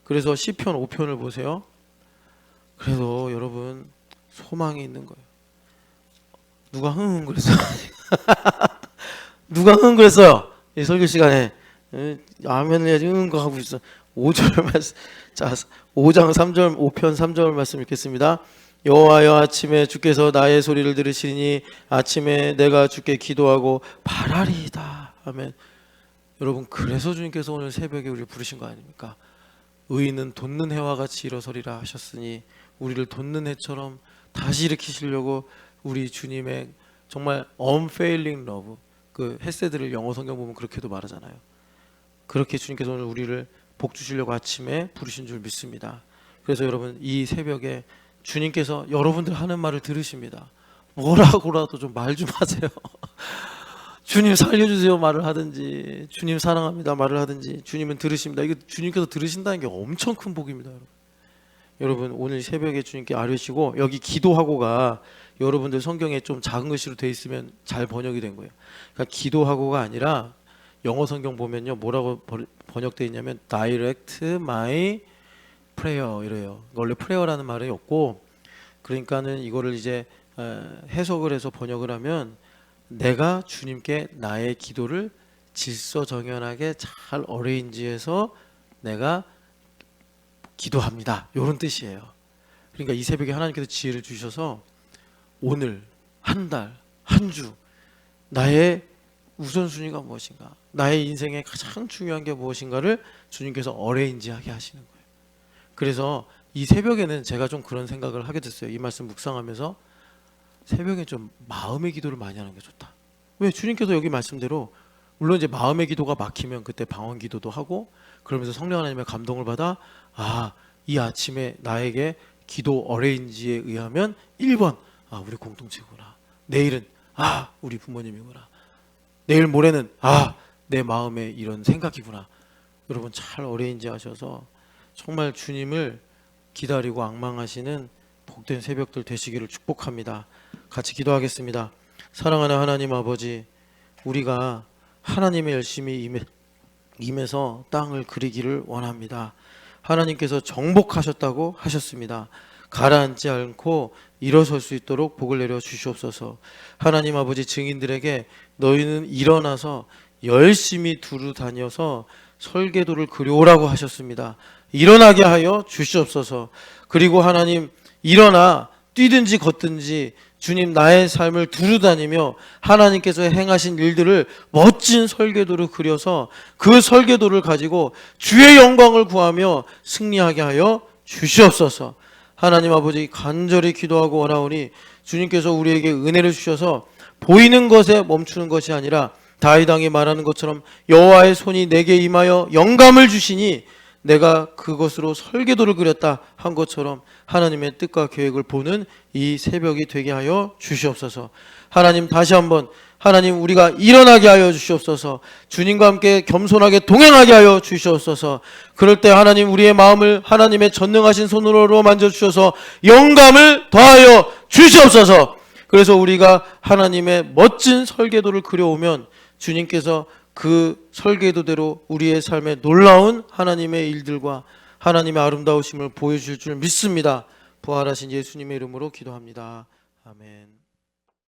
그래서 시편 5편을 보세요. 그래도 여러분 소망이 있는 거예요. 누가 흥흥 그랬어요? 누가 흥흥 그랬어요? 이 설교 시간에 아멘을 해야지 흥흥 거 하고 있어. 5절 말씀. 자, 5장 3절 5편 3절 말씀 읽겠습니다. 여호와여 아침에 주께서 나의 소리를 들으시니 아침에 내가 주께 기도하고 바라리이다. 아멘. 여러분 그래서 주님께서 오늘 새벽에 우리를 부르신 거 아닙니까? 의인은 돋는 해와 같이 일어서리라 하셨으니 우리를 돋는 해처럼 다시 일으키시려고 우리 주님의 정말 unfailing love 그 헤세드를 영어 성경 보면 그렇게도 말하잖아요. 그렇게 주님께서 오늘 우리를 복 주시려고 아침에 부르신 줄 믿습니다. 그래서 여러분 이 새벽에 주님께서 여러분들 하는 말을 들으십니다. 뭐라고라도 좀 말 좀 하세요. 주님 살려주세요 말을 하든지 주님 사랑합니다 말을 하든지 주님은 들으십니다. 이게 주님께서 들으신다는 게 엄청 큰 복입니다. 여러분 오늘 새벽에 주님께 아뢰시고 여기 기도하고가 여러분들 성경에 좀 작은 글씨로 돼 있으면 잘 번역이 된 거예요. 그러니까 기도하고가 아니라 영어 성경 보면요 뭐라고 번역되어 있냐면 direct my prayer 이래요. 원래 prayer라는 말이 없고 그러니까는 이거를 이제 해석을 해서 번역을 하면 내가 주님께 나의 기도를 질서정연하게 잘 어레인지해서 내가 기도합니다. 이런 뜻이에요. 그러니까 이 새벽에 하나님께서 지혜를 주셔서 오늘 한 달, 한 주 나의 우선순위가 무엇인가 나의 인생에 가장 중요한 게 무엇인가를 주님께서 어레인지하게 하시는 거예요. 그래서 이 새벽에는 제가 좀 그런 생각을 하게 됐어요. 이 말씀 묵상하면서 새벽에 좀 마음의 기도를 많이 하는 게 좋다. 왜? 주님께서 여기 말씀대로 물론 이제 마음의 기도가 막히면 그때 방언 기도도 하고 그러면서 성령 하나님의 감동을 받아 이 아침에 나에게 기도 어레인지에 의하면 1번 우리 공동체구나. 내일은 우리 부모님이구나. 내일 모레는 내 마음에 이런 생각이구나. 여러분 잘 어레인지 하셔서 정말 주님을 기다리고 앙망하시는 복된 새벽들 되시기를 축복합니다. 같이 기도하겠습니다. 사랑하는 하나님 아버지, 우리가 하나님의 열심히 임해서 땅을 그리기를 원합니다. 하나님께서 정복하셨다고 하셨습니다. 가라앉지 않고 일어설 수 있도록 복을 내려 주시옵소서. 하나님 아버지, 증인들에게 너희는 일어나서 열심히 두루 다녀서 설계도를 그려오라고 하셨습니다. 일어나게 하여 주시옵소서. 그리고 하나님, 일어나 뛰든지 걷든지 주님, 나의 삶을 두루 다니며 하나님께서 행하신 일들을 멋진 설계도를 그려서 그 설계도를 가지고 주의 영광을 구하며 승리하게 하여 주시옵소서. 하나님 아버지, 간절히 기도하고 원하오니 주님께서 우리에게 은혜를 주셔서 보이는 것에 멈추는 것이 아니라 다윗 왕이 말하는 것처럼 여호와의 손이 내게 임하여 영감을 주시니 내가 그것으로 설계도를 그렸다 한 것처럼 하나님의 뜻과 계획을 보는 이 새벽이 되게 하여 주시옵소서. 하나님, 다시 한번 하나님, 우리가 일어나게 하여 주시옵소서. 주님과 함께 겸손하게 동행하게 하여 주시옵소서. 그럴 때 하나님, 우리의 마음을 하나님의 전능하신 손으로 만져주셔서 영감을 더하여 주시옵소서. 그래서 우리가 하나님의 멋진 설계도를 그려오면 주님께서 그 설계도대로 우리의 삶에 놀라운 하나님의 일들과 하나님의 아름다우심을 보여줄 줄 믿습니다. 부활하신 예수님의 이름으로 기도합니다. 아멘.